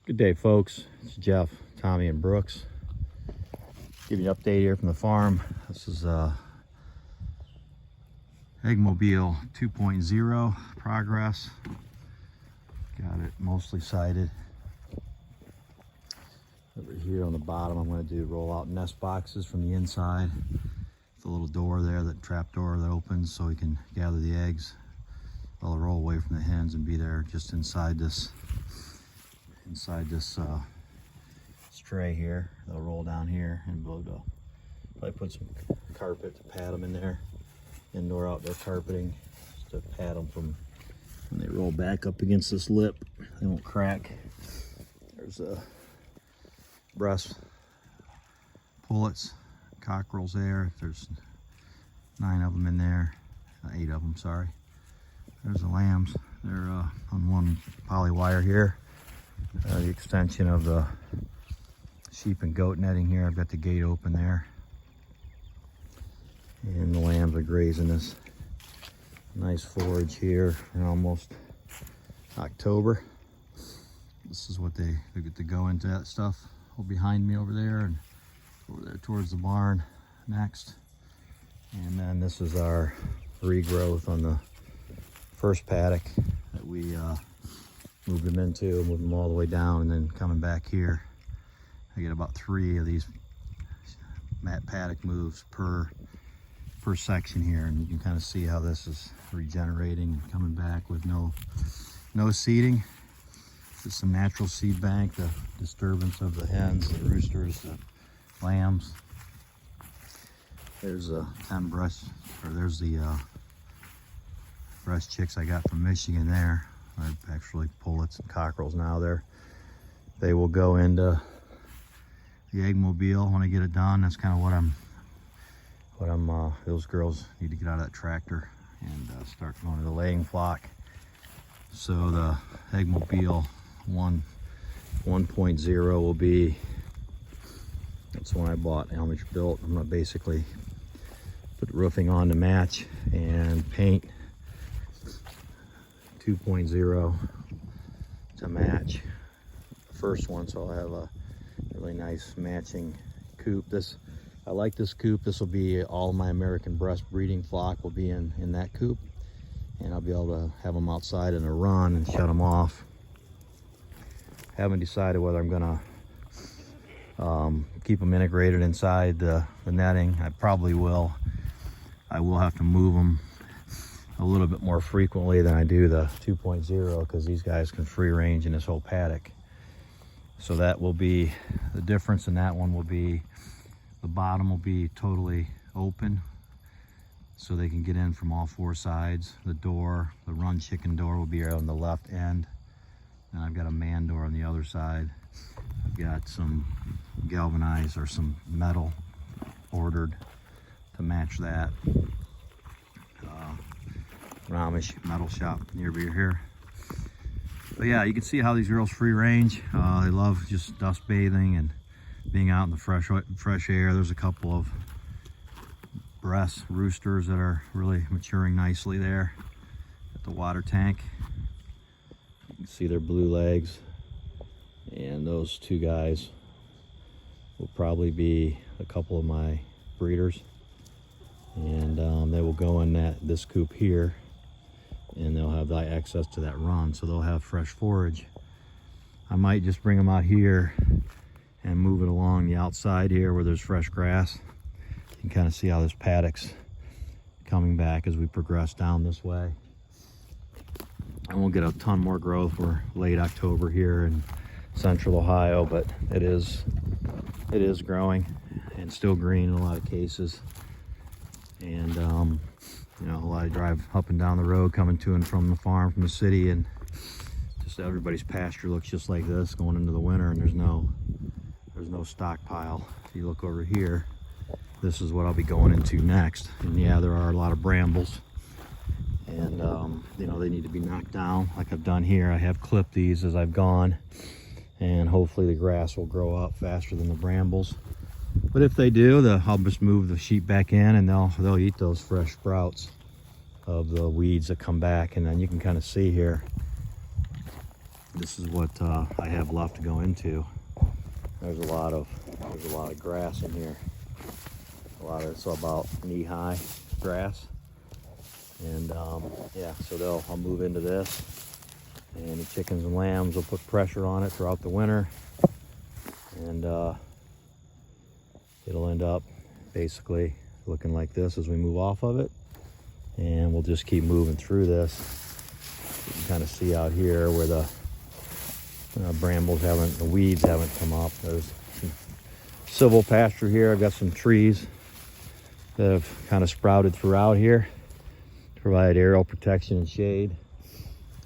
Good day, folks. It's Jeff, Tommy, and Brooks. Give you an update here from the farm. This is Eggmobile 2.0 progress. Got it mostly sighted. Over here on the bottom, I'm going to do roll out nest boxes from the inside. The little door there, that trap door that opens so we can gather the eggs. They'll roll away from the hens and be there just inside this tray here. They'll roll down here and we'll go probably put some carpet to pad them in there, indoor outdoor carpeting, just to pad them from when they roll back up against this lip. They won't crack. There's a Bresse pullets, cockerels there. There's 9 of them in there, 8 of them, sorry. There's the lambs. They're on one poly wire here. The extension of the sheep and goat netting here. I've got the gate open there. And the lambs are grazing this nice forage here in almost October. This is what they get to go into that stuff behind me over there and over there towards the barn next. And then this is our regrowth on the first paddock that we moved them into, moved them all the way down, and then coming back here. I get about 3 of these paddock moves per section here, and you can kind of see how this is regenerating and coming back with no seeding. Just some natural seed bank, the disturbance of the hens, the roosters, the lambs. There's 10 Bresse, or there's the Bresse chicks I got from Michigan there. I actually pullets and cockerels now. They will go into the Eggmobile when I get it done. That's kind of what I'm those girls need to get out of that tractor and start going to the laying flock. So the Eggmobile 1.0 will be, that's when I bought Elmich built. I'm gonna basically put roofing on to match and paint 2.0 to match the first one, so I'll have a really nice matching coop. I like this coop. This will be all my American Bresse breeding flock will be in that coop, and I'll be able to have them outside in a run and shut them off. Haven't decided whether I'm gonna keep them integrated inside the netting. I probably will. I will have to move them a little bit more frequently than I do the 2.0 because these guys can free range in this whole paddock. So that will be the difference in that one. Will be the bottom will be totally open so they can get in from all 4 sides. The door, the run chicken door, will be on the left end, and I've got a man door on the other side. I've got some galvanized or some metal ordered to match that. Ramesh metal shop nearby here. But yeah, you can see how these girls free range. They love just dust bathing and being out in the fresh air. There's a couple of Bresse roosters that are really maturing nicely there at the water tank. You can see their blue legs, and those 2 guys will probably be a couple of my breeders, and they will go in this coop here, and they'll have access to that run, so they'll have fresh forage. I might just bring them out here and move it along the outside here where there's fresh grass. You can kind of see how this paddock's coming back as we progress down this way. And we'll get a ton more growth. We're late October here in central Ohio, but it is growing and still green in a lot of cases. And you know, a lot of drive up and down the road coming to and from the farm, from the city, and just everybody's pasture looks just like this going into the winter, and there's no stockpile. If you look over here, this is what I'll be going into next. And yeah, there are a lot of brambles, and you know, they need to be knocked down like I've done here. I have clipped these as I've gone, and hopefully the grass will grow up faster than the brambles. But if they do, I'll just move the sheep back in, and they'll eat those fresh sprouts of the weeds that come back. And then you can kind of see here, this is what I have left to go into. There's a lot of grass in here. It's about knee-high grass. And yeah, so I'll move into this, and the chickens and lambs will put pressure on it throughout the winter, and it'll end up basically looking like this as we move off of it. And we'll just keep moving through this. You can kind of see out here where the the weeds haven't come up. There's some civil pasture here. I've got some trees that have kind of sprouted throughout here to provide aerial protection and shade.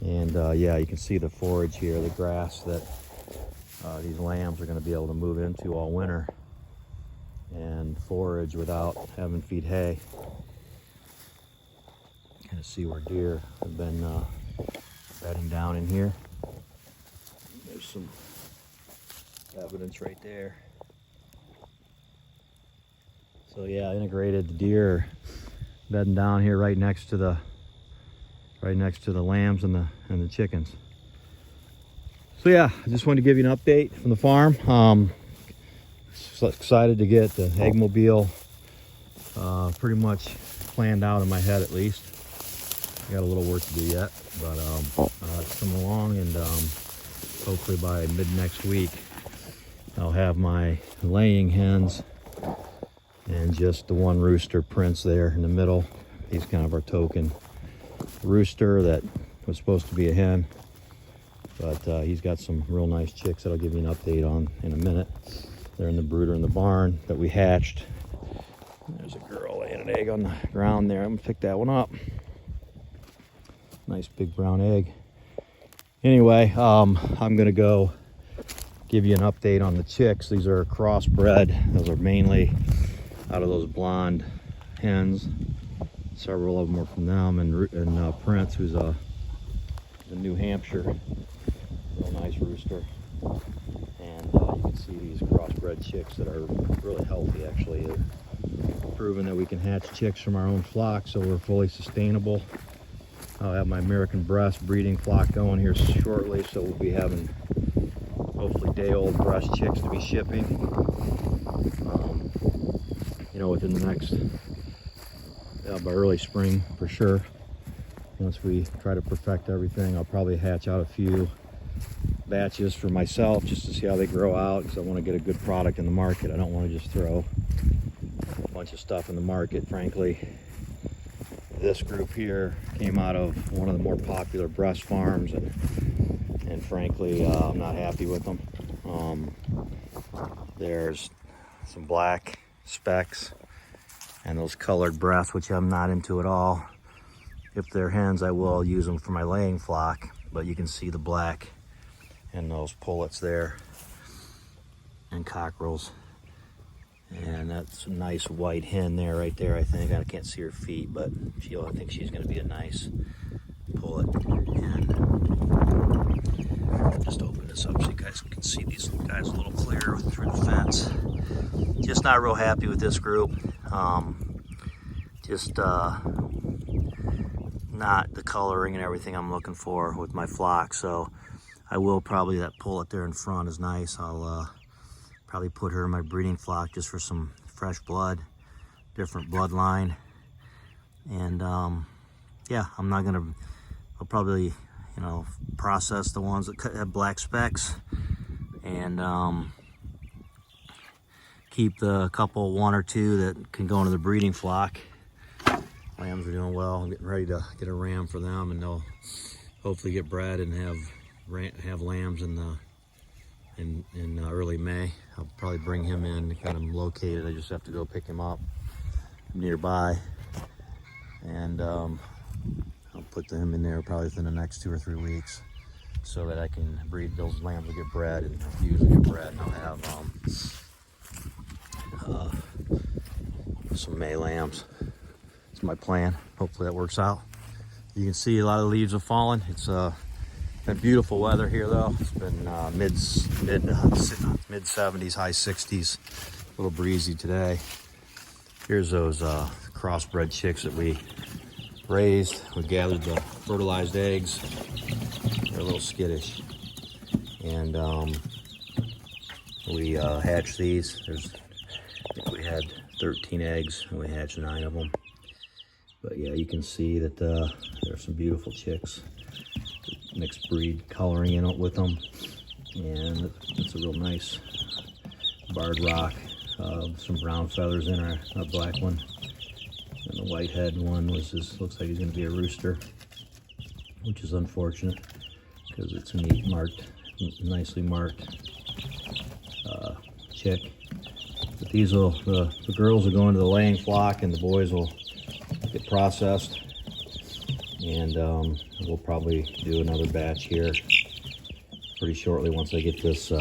And yeah, you can see the forage here, the grass that these lambs are going to be able to move into all winter and forage without having to feed hay. Kind of see where deer have been bedding down in here. There's some evidence right there. So yeah, integrated. The deer are bedding down here right next to the lambs and the chickens. So yeah, I just wanted to give you an update from the farm. So excited to get the eggmobile pretty much planned out in my head at least. I got a little work to do yet, but it's coming along, and hopefully by mid next week I'll have my laying hens and just the one rooster Prince there in the middle. He's kind of our token rooster that was supposed to be a hen, but he's got some real nice chicks that I'll give you an update on in a minute. They're in the brooder in the barn that we hatched. There's a girl laying an egg on the ground there. I'm gonna pick that one up. Nice big brown egg. Anyway, I'm gonna go give you an update on the chicks. These are crossbred. Those are mainly out of those blonde hens. Several of them are from them, and Prince, who's a New Hampshire, real nice rooster. And you can see these crossbred chicks that are really healthy. Actually, they're proven that we can hatch chicks from our own flock, so we're fully sustainable. I'll have my American Bresse breeding flock going here shortly, so we'll be having hopefully day-old Bresse chicks to be shipping. You know, within the next, by early spring for sure. Once we try to perfect everything, I'll probably hatch out a few batches for myself just to see how they grow out, because I want to get a good product in the market. I don't want to just throw a bunch of stuff in the market, frankly. This group here came out of one of the more popular Bresse farms, and frankly, I'm not happy with them. There's some black specks and those colored Bresse, which I'm not into at all. If they're hens, I will use them for my laying flock, but you can see the black and those pullets there and cockerels. And that's a nice white hen there, right there, I think. I can't see her feet, but I think she's going to be a nice pullet. And I'll just open this up so you guys can see these guys a little clearer through the fence. Just not real happy with this group. Not the coloring and everything I'm looking for with my flock. So I will probably, that pullet there in front is nice. I'll probably put her in my breeding flock just for some fresh blood, different bloodline. And yeah, I'll probably, process the ones that have black specks, and keep the one or two that can go into the breeding flock. Lambs are doing well. I'm getting ready to get a ram for them, and they'll hopefully get bred and have lambs in early May. I'll probably bring him in, kind of located. I just have to go pick him up nearby, and I'll put him in there probably within the next 2 or 3 weeks, so that I can breed. Those lambs will get bred and usually get bred, and I'll have some May lambs. That's my plan. Hopefully that works out. You can see a lot of leaves have fallen. It's been beautiful weather here though. It's been mid 70s, high 60s. A little breezy today. Here's those crossbred chicks that we raised. We gathered the fertilized eggs. They're a little skittish. and we hatched these. I think we had 13 eggs, and we hatched 9 of them. But yeah, you can see that there's some beautiful chicks, mixed breed coloring in it with them, and it's a real nice barred rock. Some brown feathers in her, a black one, and the white-head one looks like he's going to be a rooster, which is unfortunate because it's a neat nicely marked chick. But these the girls will go into the laying flock, and the boys will get processed, and we'll probably do another batch here pretty shortly once I get this.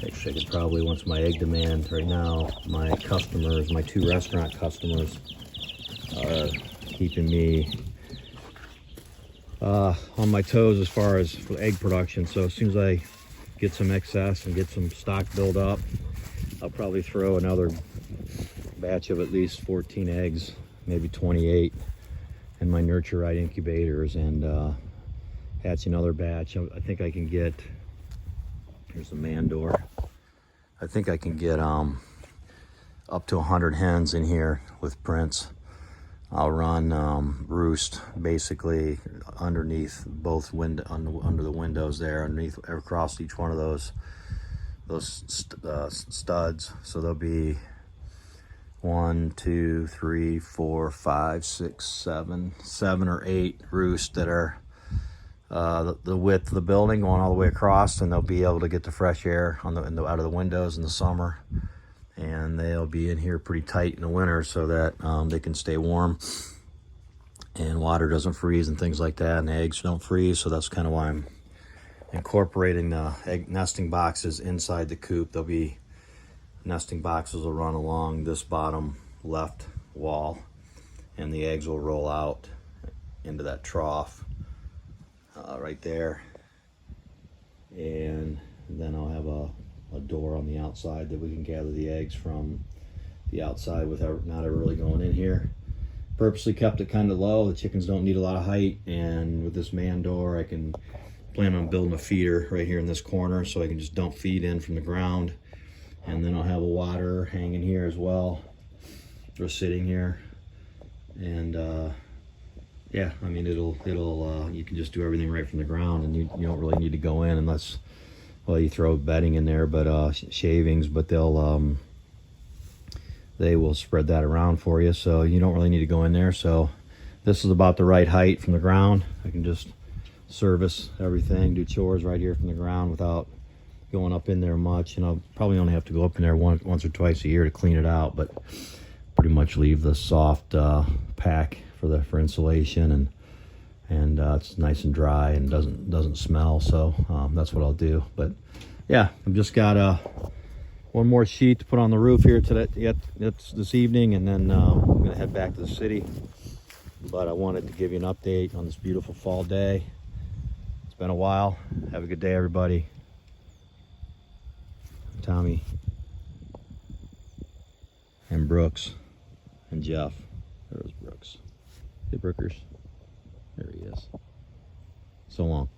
Actually, I could probably, once my egg demand, right now, my 2 restaurant customers are keeping me on my toes as far as for egg production. So as soon as I get some excess and get some stock build up, I'll probably throw another batch of at least 14 eggs, maybe 28, in my Nurture Right incubators, and hatch another batch. I think I can get, here's the man door. I think I can get up to 100 hens in here with prints. I'll run roost basically underneath both under the windows there, underneath across each one of those studs. So there'll be 1, 2, 3, 4, 5, 6, 7 or 8 roosts that are the width of the building going all the way across, and they'll be able to get the fresh air out of the windows in the summer, and they'll be in here pretty tight in the winter so that they can stay warm and water doesn't freeze and things like that, and the eggs don't freeze. So that's kind of why I'm incorporating the egg nesting boxes inside the coop. There'll be nesting boxes will run along this bottom left wall, and the eggs will roll out into that trough right there, and then I'll have a door on the outside that we can gather the eggs from the outside without not really going in here. Purposely kept it kind of low. The chickens don't need a lot of height, and with this man door I can plan on building a feeder right here in this corner so I can just dump feed in from the ground, and then I'll have a water hanging here as well, just sitting here, and yeah, I mean it'll you can just do everything right from the ground, and you don't really need to go in unless, well, you throw bedding in there, but shavings, but they will spread that around for you, so you don't really need to go in there. So this is about the right height from the ground. I can just service everything, do chores right here from the ground without going up in there much, and I'll probably only have to go up in there once or twice a year to clean it out, but pretty much leave the soft pack for insulation, and it's nice and dry and doesn't smell. So that's what I'll do. But yeah, I've just got one more sheet to put on the roof here today. It's this evening, and then I'm gonna head back to the city. But I wanted to give you an update on this beautiful fall day. It's been a while. Have a good day, everybody. Tommy and Brooks and Jeff. There's Brooks. Hey, Brookers. There he is. So long.